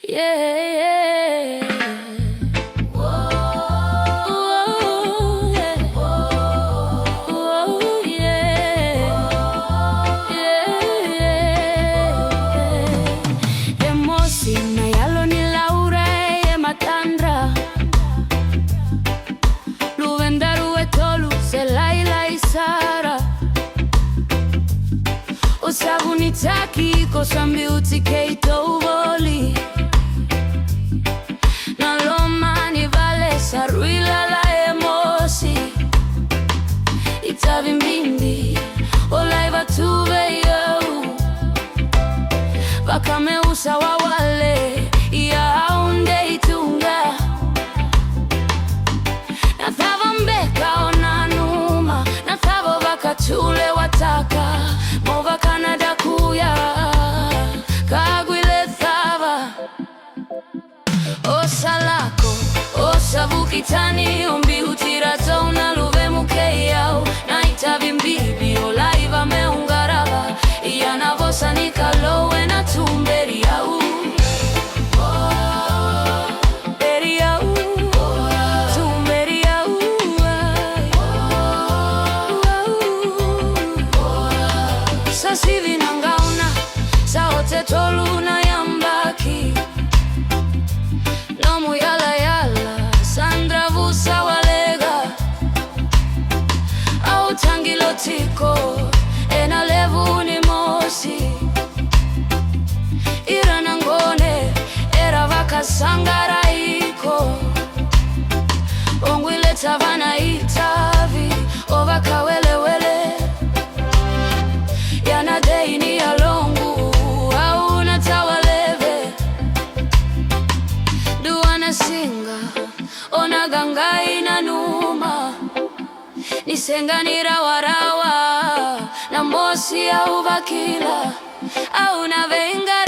yeah. Whoa, yeah. Whoa, yeah. Yeah. Emosi na Yalo Rarawa matandra Luvendaru etolu selaila isara Osabunitaki kosambi utikeito uvoli Nalomani vale saruila la emosi Itavimbindi olaiva tuve yo Vakameusa wawale ya aunde itunga Nathava mbeka onanuma Nathavo vakachule wataka Mova Canada kuya Kagwile thava Osalako Osavukitani Ombi utirato unaluve mukeyao Naitavi mbibi olaiva meungarava Iyanavosa nikalowe na tumberi yau Sasivi nangauna saote toluna yambaki Nomu yala yala sandra vusa walega Au tangilo tiko ena levu ni mosi Ira nangone era vaka sangara iko Ongwile tavana itavi ovaka welewele Deini ya longu au natawaleve Duana singa ona gangai na numa Nisenga ni rawarawa na mosi au vakila au na venga